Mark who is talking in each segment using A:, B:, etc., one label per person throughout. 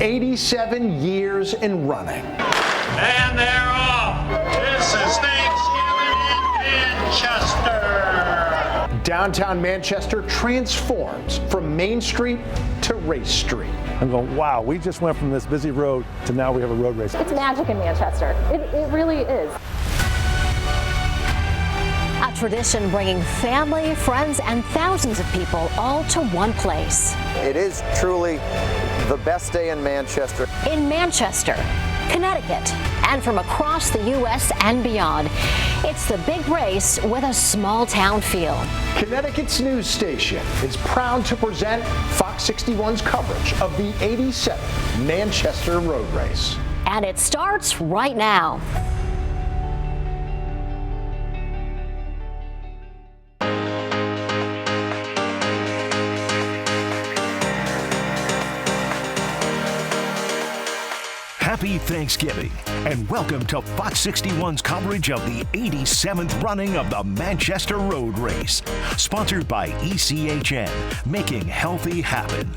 A: 87 years in running.
B: And they're off. This is Thanksgiving in Manchester.
A: Downtown Manchester transforms from Main Street to Race Street.
C: I'm going, wow, we just went from this busy road to now we have a road race.
D: It's magic in Manchester. It really is.
E: A tradition bringing family, friends, and thousands of people all to one place.
F: It is truly the best day in Manchester.
E: In Manchester, Connecticut, and from across the U.S. and beyond. It's the big race with a small town feel.
A: Connecticut's news station is proud to present Fox 61's coverage of the 87th Manchester Road Race.
E: And it starts right now.
G: Happy Thanksgiving, and welcome to Fox 61's coverage of the 87th running of the Manchester Road Race, sponsored by ECHN, making healthy happen.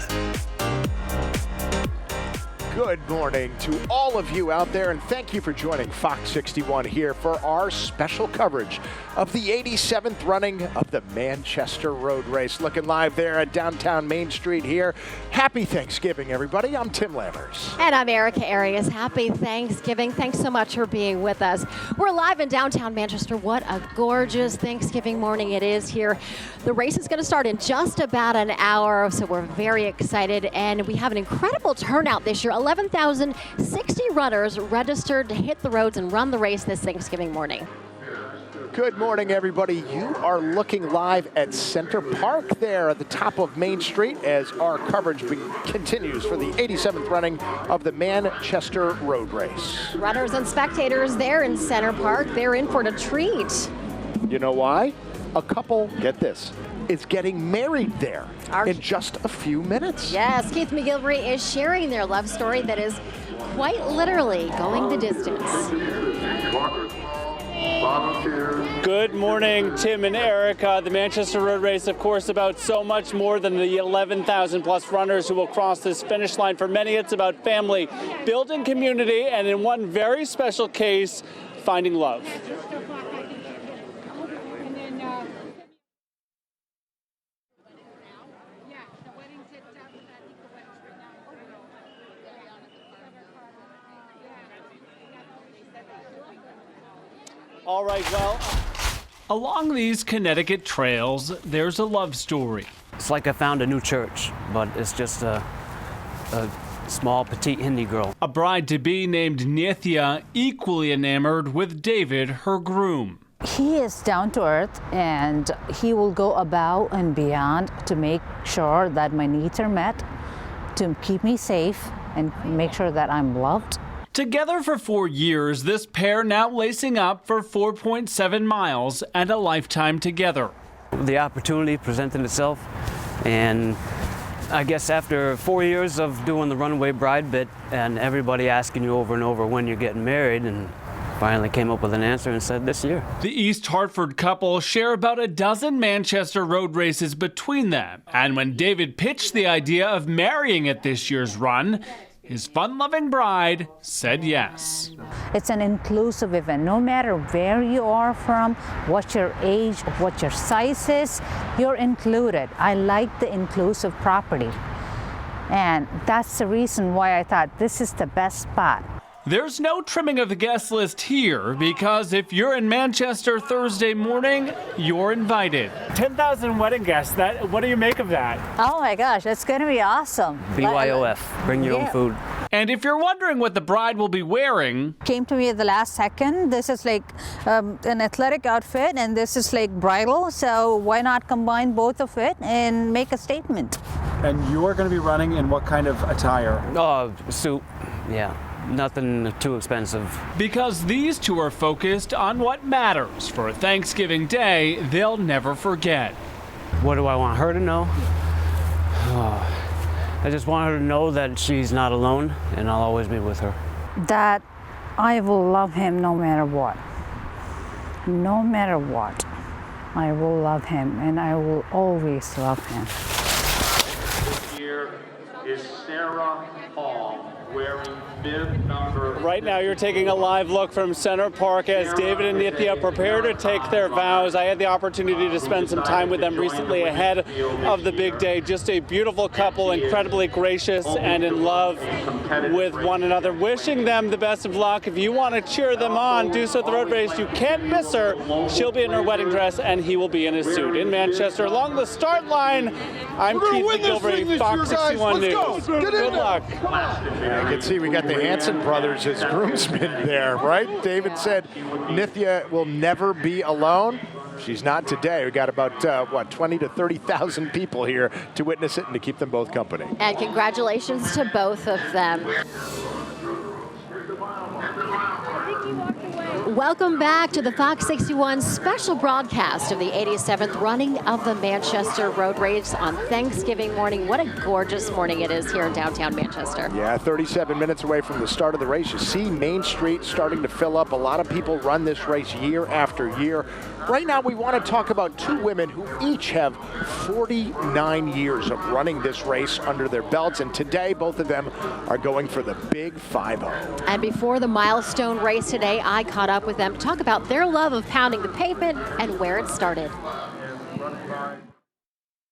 A: Good morning to all of you out there, and thank you for joining Fox 61 here for our special coverage of the 87th running of the Manchester Road Race. Looking live there at downtown Main Street here. Happy Thanksgiving, everybody. I'm Tim Lammers.
D: And I'm Erica Arias. Happy Thanksgiving. Thanks so much for being with us. We're live in downtown Manchester. What a gorgeous Thanksgiving morning it is here. The race is going to start in just about an hour, so we're very excited, and we have an incredible turnout this year. 11,060 runners registered to hit the roads and run the race this Thanksgiving morning.
A: Good morning, everybody. You are looking live at Center Park there at the top of Main Street as our coverage continues for the 87th running of the Manchester Road Race.
D: Runners and spectators there in Center Park. They're in for a treat.
A: You know why? A couple, get this, is getting married there in just a few minutes.
D: Yes, Keith McGilvery is sharing their love story that is quite literally going the distance.
H: Good morning, Tim and Erica. The Manchester Road Race, of course, about so much more than the 11,000 plus runners who will cross this finish line. For many, it's about family, building community, and in one very special case, finding love. All right, well, along these Connecticut trails, there's a love story.
I: It's like I found a new church, but it's just a small, petite Hindi girl.
H: A bride-to-be named Nithya, equally enamored with David, her groom.
J: He is down to earth, and he will go above and beyond to make sure that my needs are met, to keep me safe and make sure that I'm loved.
H: Together for 4 years, this pair now lacing up for 4.7 miles and a lifetime together.
I: The opportunity presented itself, and I guess after 4 years of doing the runaway bride bit and everybody asking you over and over when you're getting married, and finally came up with an answer and said this year.
H: The East Hartford couple share about a dozen Manchester road races between them, and when David pitched the idea of marrying at this year's run, his fun-loving bride said yes.
J: It's an inclusive event. No matter where you are from, what your age, what your size is, you're included. I like the inclusive property. And that's the reason why I thought this is the best spot.
H: There's no trimming of the guest list here because if you're in Manchester Thursday morning, you're invited. 10,000 wedding guests. What do you make of that?
J: Oh my gosh, it's going to be awesome.
I: BYOF, bring your own food.
H: And if you're wondering what the bride will be wearing,
J: came to me at the last second. This is like an athletic outfit, and this is like bridal. So why not combine both of it and make a statement?
H: And you are going to be running in what kind of attire?
I: Oh, suit, yeah. Nothing too expensive.
H: Because these two are focused on what matters for a Thanksgiving day they'll never forget.
I: What do I want her to know? I just want her to know that she's not alone and I'll always be with her.
J: That I will love him no matter what. No matter what. I will love him and I will always love him.
B: Year, is Sarah Hall, wearing bib number.
H: Right now, you're taking a live look from Center Park as David and Nithya prepare to take their vows. I had the opportunity to spend some time with them recently ahead of the big day. Just a beautiful couple, incredibly gracious and in love with one another. Wishing them the best of luck. If you want to cheer them on, do so at the road race. You can't miss her. She'll be in her wedding dress and he will be in his suit. In Manchester, along the start line, I'm Keith McGilvery, Fox 61 News. Good luck.
A: I can see we got the Hanson brothers as groomsmen there, right? David said Nithya will never be alone. She's not today. We got about, 20 to 30,000 people here to witness it and to keep them both company.
D: And congratulations to both of them. Welcome back to the Fox 61 special broadcast of the 87th running of the Manchester Road Race on Thanksgiving morning. What a gorgeous morning it is here in downtown Manchester.
A: Yeah, 37 minutes away from the start of the race. You see Main Street starting to fill up. A lot of people run this race year after year. Right now, we want to talk about two women who each have 49 years of running this race under their belts, and today both of them are going for the big 5-0.
D: And before the milestone race today, I caught up with them to talk about their love of pounding the pavement and where it started.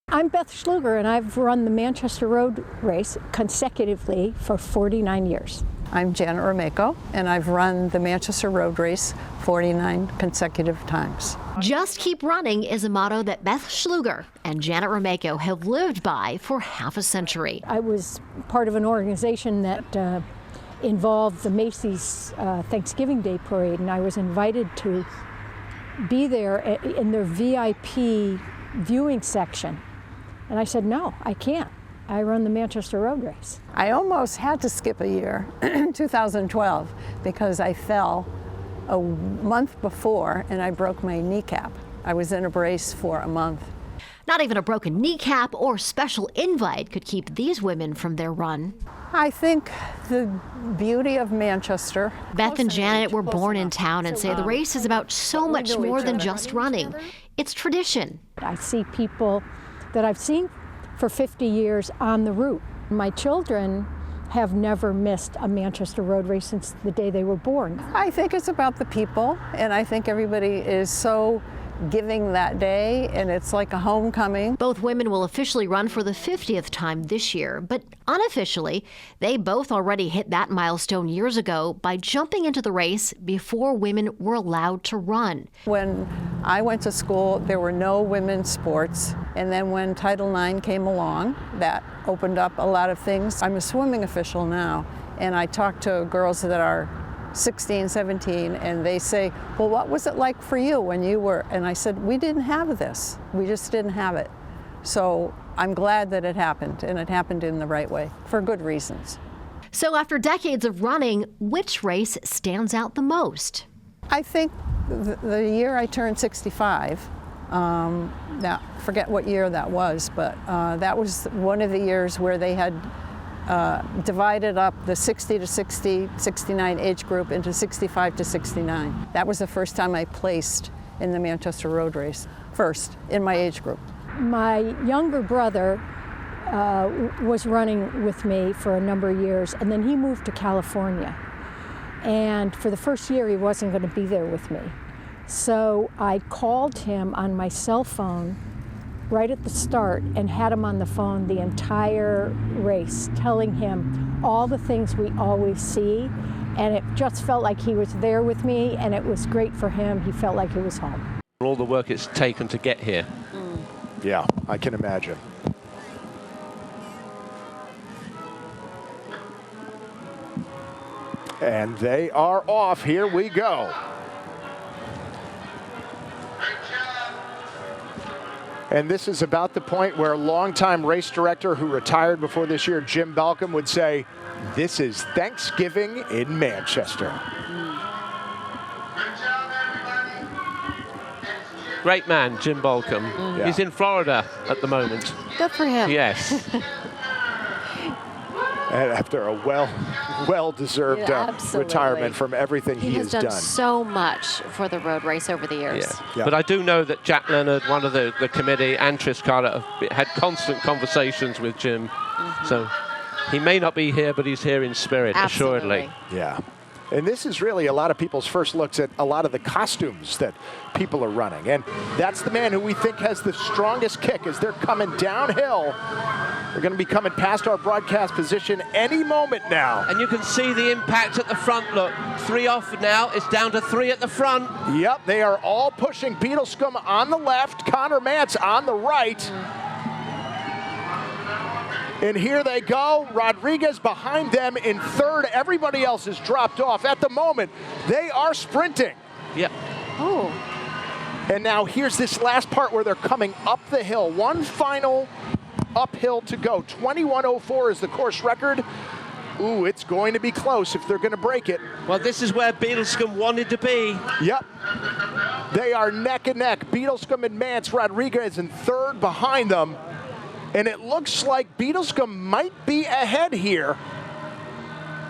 K: I'm Beth Schluger, and I've run the Manchester Road Race consecutively for 49 years.
L: I'm Janet Romeko, and I've run the Manchester Road Race 49 consecutive times.
E: Just keep running is a motto that Beth Schluger and Janet Romeko have lived by for half a century.
K: I was part of an organization that involved the Macy's Thanksgiving Day Parade, and I was invited to be there in their VIP viewing section. And I said, no, I can't. I run the Manchester Road Race.
L: I almost had to skip a year in 2012 because I fell a month before and I broke my kneecap. I was in a brace for a month.
E: Not even a broken kneecap or special invite could keep these women from their run.
L: I think the beauty of Manchester.
E: Beth and Janet were born in town and say the race is about so much more than just running. It's tradition.
K: I see people that I've seen for 50 years on the route. My children have never missed a Manchester Road Race since the day they were born.
L: I think it's about the people, and I think everybody is so giving that day, and it's like a homecoming.
E: Both women will officially run for the 50th time this year, but unofficially, they both already hit that milestone years ago by jumping into the race before women were allowed to run.
L: When I went to school, there were no women's sports, and then when Title IX came along, that opened up a lot of things. I'm a swimming official now, and I talk to girls that are 16, 17, and they say, well, what was it like for you when you were? And I said, we didn't have this. We just didn't have it. So I'm glad that it happened, and it happened in the right way, for good reasons.
E: So after decades of running, which race stands out the most?
L: I think the year I turned 65, now forget what year that was, but that was one of the years where they had divided up the 60 to 69 age group into 65 to 69. That was the first time I placed in the Manchester Road Race, first in my age group.
K: My younger brother was running with me for a number of years, and then he moved to California. And for the first year, he wasn't going to be there with me. So I called him on my cell phone right at the start and had him on the phone the entire race, telling him all the things we always see, and it just felt like he was there with me, and it was great for him. He felt like he was home.
M: All the work it's taken to get here.
A: Yeah, I can imagine. And they are off. Here we go. And this is about the point where longtime race director who retired before this year, Jim Balcom, would say, this is Thanksgiving in Manchester.
M: Great man, Jim Balcom.
A: Yeah.
M: He's in Florida at the moment.
D: Good for him.
M: Yes.
A: And after a well-deserved retirement from everything he has done.
D: So much for the road race over the years.
M: Yeah. But I do know that Jack Leonard, one of the committee, and Tris Carter have had constant conversations with Jim. So He may not be here, but he's here in spirit, assuredly.
A: Yeah. And this is really a lot of people's first looks at a lot of the costumes that people are running. And that's the man who we think has the strongest kick as they're coming downhill. They're going to be coming past our broadcast position any moment now.
M: And you can see the impact at the front. Look, 3 off now. It's down to 3 at the front.
A: Yep, they are all pushing. Beadlescomb on the left, Connor Mance on the right. And here they go. Rodriguez behind them in third. Everybody else has dropped off. At the moment, they are sprinting.
M: Yep.
D: Oh.
A: And now here's this last part where they're coming up the hill. One final uphill to go. 21:04 is the course record. Ooh, it's going to be close if they're going to break it.
M: Well, this is where Beadlescomb wanted to be.
A: Yep. They are neck and neck. Beadlescomb and Mance. Rodriguez in third behind them. And it looks like Beadlescomb might be ahead here.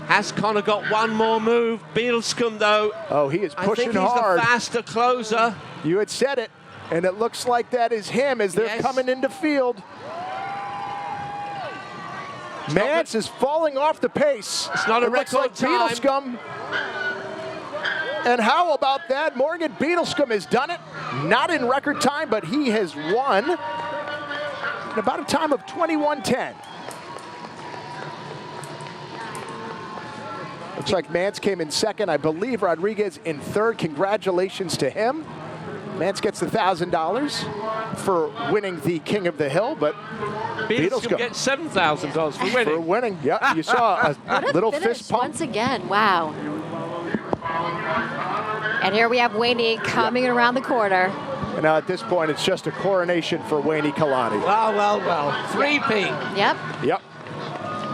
M: Has Connor got one more move? Beadlescomb, though.
A: Oh, he is pushing hard.
M: I think he's the faster closer.
A: You had said it, and it looks like that is him as they're coming into field. Mance is falling off the pace.
M: It's not a record time.
A: Beadlescomb. And how about that? Morgan Beadlescomb has done it. Not in record time, but he has won. About a time of 21:10. Looks like Mance came in second. I believe Rodriguez in third. Congratulations to him. Mance gets the $1,000 for winning the King of the Hill, but
M: Beadlescomb gets $7,000 for winning.
A: For winning, yeah. You saw a little fist pump.
D: Once again, wow. And here we have Wayne coming around the corner.
A: And now at this point, it's just a coronation for Wayne Kalani.
M: Well. 3P.
D: Yep.
A: Yep.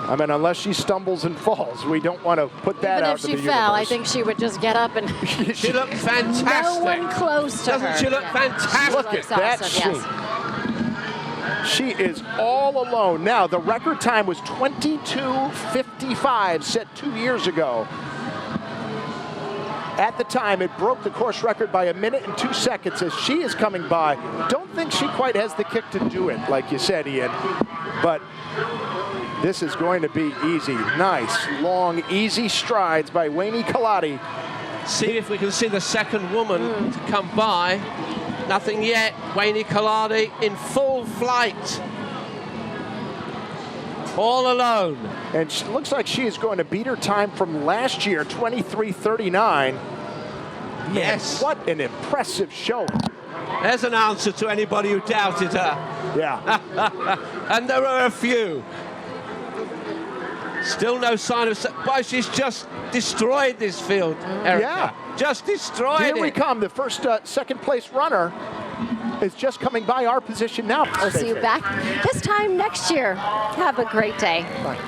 A: I mean, unless she stumbles and falls, we don't want to put that out to the universe.
D: Even if she fell, I think she would just get up and...
M: She looked fantastic.
D: No one close to her.
M: Doesn't she look fantastic?
A: Look at that scene. She is all alone. Now, the record time was 22:55, set 2 years ago. At the time, it broke the course record by 1 minute and 2 seconds as she is coming by. Don't think she quite has the kick to do it, like you said, Ian. But this is going to be easy. Nice, long, easy strides by Wayne Kalani.
M: See if we can see the second woman to come by. Nothing yet. Wayne Kalani in full flight. All alone.
A: And she looks like she is going to beat her time from last year, 23:39.
M: Yes.
A: And what an impressive show.
M: There's an answer to anybody who doubted her.
A: Yeah.
M: And there are a few. Still no sign of... Well, she's just destroyed this field, Erica.
A: Yeah.
M: Just destroyed it.
A: Here we come. The first second place runner is just coming by our position now.
D: We'll see you back this time next year. Have a great day.
A: Bye.